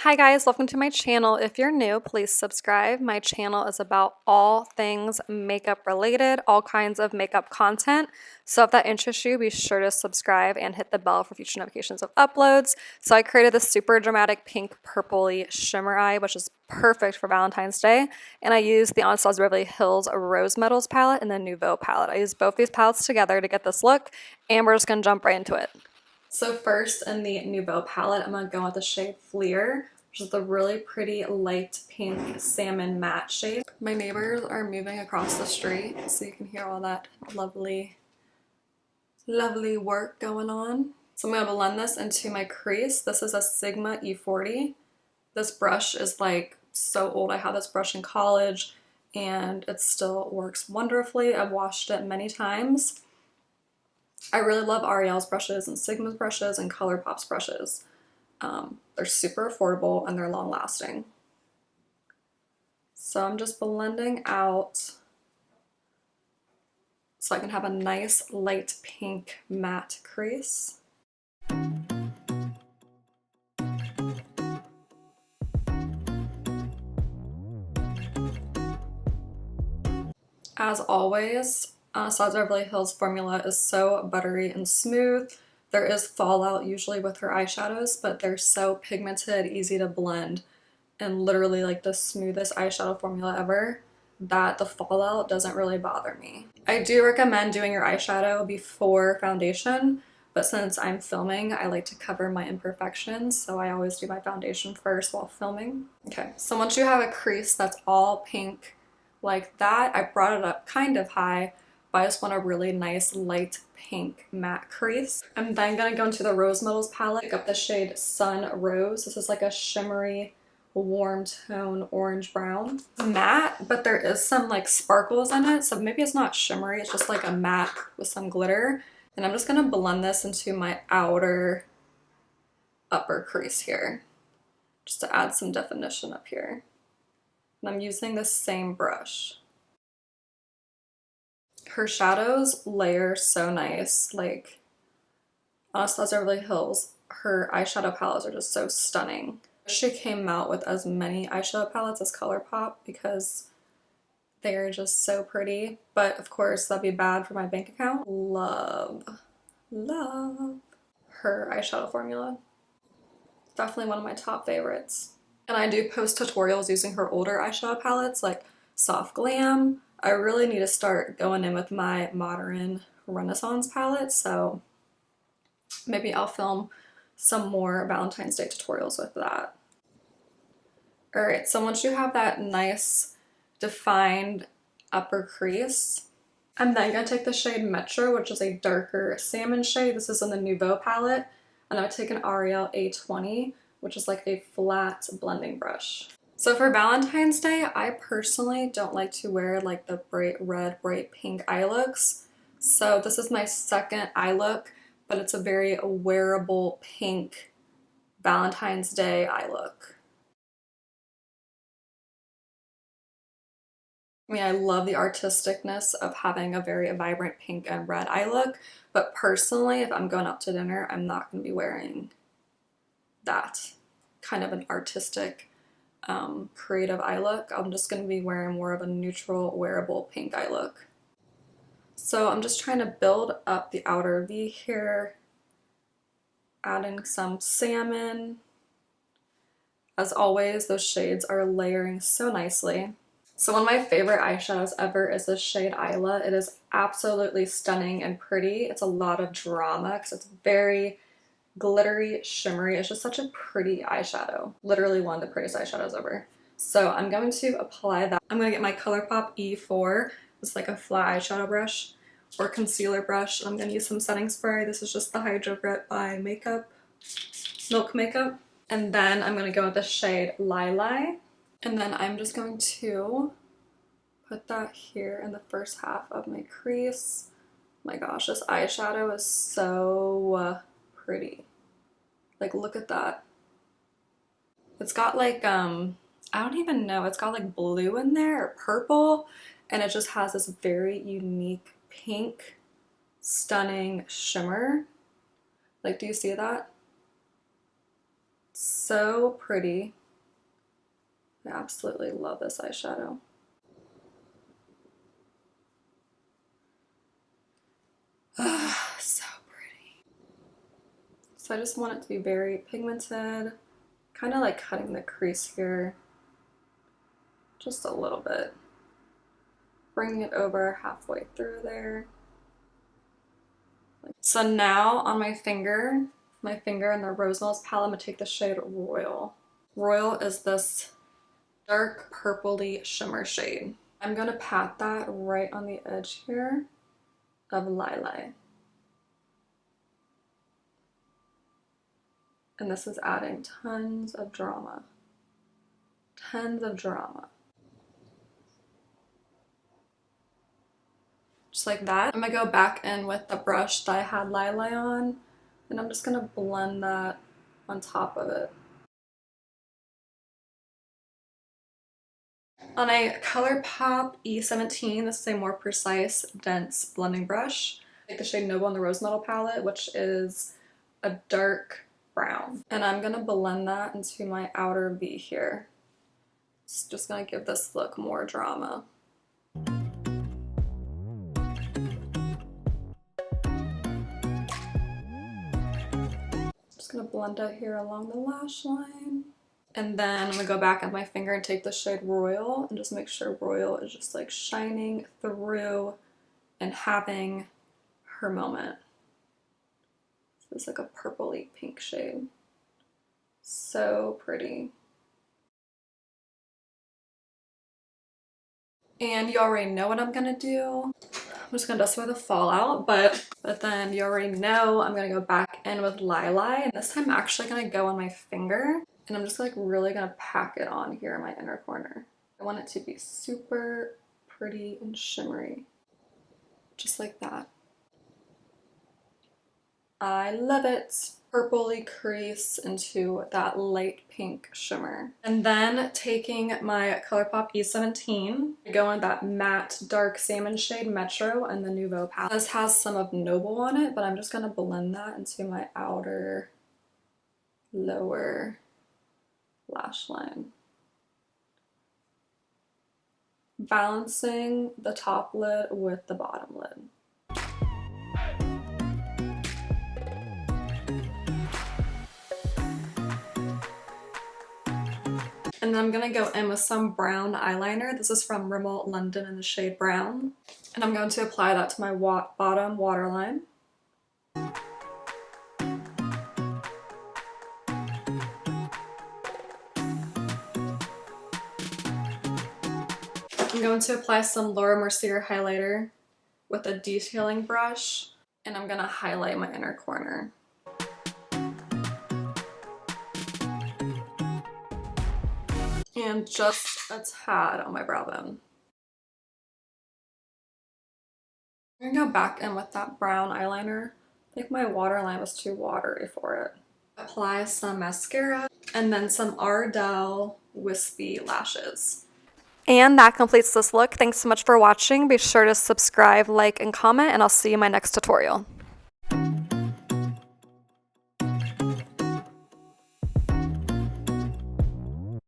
Hi guys, welcome to my channel. If you're new, please subscribe. My channel is about all things makeup related, all kinds of makeup content. So if that interests you, be sure to subscribe and hit the bell for future notifications of uploads. So I created this super dramatic pink purpley shimmer eye, which is perfect for Valentine's Day. And I used the Anastasia Beverly Hills Rose Metals palette and the Nouveau palette. I used both these palettes together to get this look, and we're just gonna jump right into it. So first in the Nouveau palette, I'm going to go with the shade Fleer, which is the really pretty light pink salmon matte shade. My neighbors are moving across the street, so you can hear all that lovely work going on. So I'm going to blend this into my crease. This is a Sigma E40. This brush is like so old. I had this brush in college and it still works wonderfully. I've washed it many times. I really love Ariel's brushes and Sigma's brushes and ColourPop's brushes. They're super affordable and they're long lasting. So I'm just blending out so I can have a nice light pink matte crease. As always, Anastasia Beverly Hills formula is so buttery and smooth. There is fallout usually with her eyeshadows, but they're so pigmented, easy to blend, and literally like the smoothest eyeshadow formula ever that the fallout doesn't really bother me. I do recommend doing your eyeshadow before foundation, but since I'm filming, I like to cover my imperfections, so I always do my foundation first while filming. Okay, so once you have a crease that's all pink like that, I brought it up kind of high, but I just want a really nice light pink matte crease. I'm then gonna go into the Rose Metals palette, pick up the shade Sun Rose. This is like a shimmery, warm tone orange brown. Matte, but there is some like sparkles in it, so maybe it's not shimmery, it's just like a matte with some glitter. And I'm just gonna blend this into my outer upper crease here, just to add some definition up here. And I'm using the same brush. Her shadows layer so nice. Like Anastasia Beverly Hills, her eyeshadow palettes are just so stunning. She came out with as many eyeshadow palettes as ColourPop because they are just so pretty. But of course, that'd be bad for my bank account. Love her eyeshadow formula. Definitely one of my top favorites. And I do post tutorials using her older eyeshadow palettes like Soft Glam. I really need to start going in with my Modern Renaissance palette, so maybe I'll film some more Valentine's Day tutorials with that. Alright, so once you have that nice defined upper crease, I'm then going to take the shade Metro, which is a darker salmon shade. This is in the Nouveau palette, and I'm going to take an Ariel A20, which is like a flat blending brush. So for Valentine's Day, I personally don't like to wear like the bright red, bright pink eye looks. So this is my second eye look, but it's a very wearable pink Valentine's Day eye look. I mean, I love the artisticness of having a very vibrant pink and red eye look, but personally, if I'm going out to dinner, I'm not going to be wearing that kind of an artistic, creative eye look. I'm just going to be wearing more of a neutral, wearable pink eye look. So I'm just trying to build up the outer V here, adding some salmon. As always, those shades are layering so nicely. So one of my favorite eyeshadows ever is this shade Isla. It is absolutely stunning and pretty. It's a lot of drama because it's very glittery, shimmery. It's just such a pretty eyeshadow. Literally one of the prettiest eyeshadows ever. So I'm going to apply that. I'm going to get my ColourPop E4. It's like a flat eyeshadow brush or concealer brush. I'm going to use some setting spray. This is just the Hydro Grip by Milk Makeup. And then I'm going to go with the shade Lilac. And then I'm just going to put that here in the first half of my crease. Oh my gosh, this eyeshadow is so pretty. Like, look at that. It's got like, I don't even know, it's got like blue in there or purple, and it just has this very unique pink, stunning shimmer. Like, do you see that? So pretty. I absolutely love this eyeshadow. So pretty. So I just want it to be very pigmented, kind of like cutting the crease here just a little bit. Bringing it over halfway through there. So now on my finger in the Rose Mills palette, I'm gonna take the shade Royal. Royal is this dark purpley shimmer shade. I'm gonna pat that right on the edge here of Lilac. And this is adding tons of drama. Tons of drama. Just like that. I'm gonna go back in with the brush that I had Lilac on, and I'm just gonna blend that on top of it. On a ColourPop E17, this is a more precise, dense blending brush. I take the shade Nouveau on the Rose Metal palette, which is a dark brown. And I'm gonna blend that into my outer V here. It's just gonna give this look more drama. Just gonna blend out here along the lash line. And then I'm gonna go back on my finger and take the shade Royal and just make sure Royal is just like shining through and having her moment. So it's like a purpley pink shade. So pretty. And you already know what I'm gonna do. I'm just gonna dust away the fallout, but then you already know I'm gonna go back in with Lilac. And this time I'm actually gonna go on my finger and I'm just like really gonna pack it on here in my inner corner. I want it to be super pretty and shimmery. Just like that. I love it. Purpley crease into that light pink shimmer. And then taking my ColourPop E17, I go in that matte dark salmon shade Metro and the Nouveau palette. This has some of Noble on it, but I'm just gonna blend that into my outer lower lash line. Balancing the top lid with the bottom lid. And then I'm gonna go in with some brown eyeliner. This is from Rimmel London in the shade Brown. And I'm going to apply that to my bottom waterline. I'm going to apply some Laura Mercier highlighter with a detailing brush, and I'm gonna highlight my inner corner. And just a tad on my brow bone. I'm gonna go back in with that brown eyeliner. I think my waterline was too watery for it. Apply some mascara and then some Ardell wispy lashes. And that completes this look. Thanks so much for watching. Be sure to subscribe, like, and comment, and I'll see you in my next tutorial.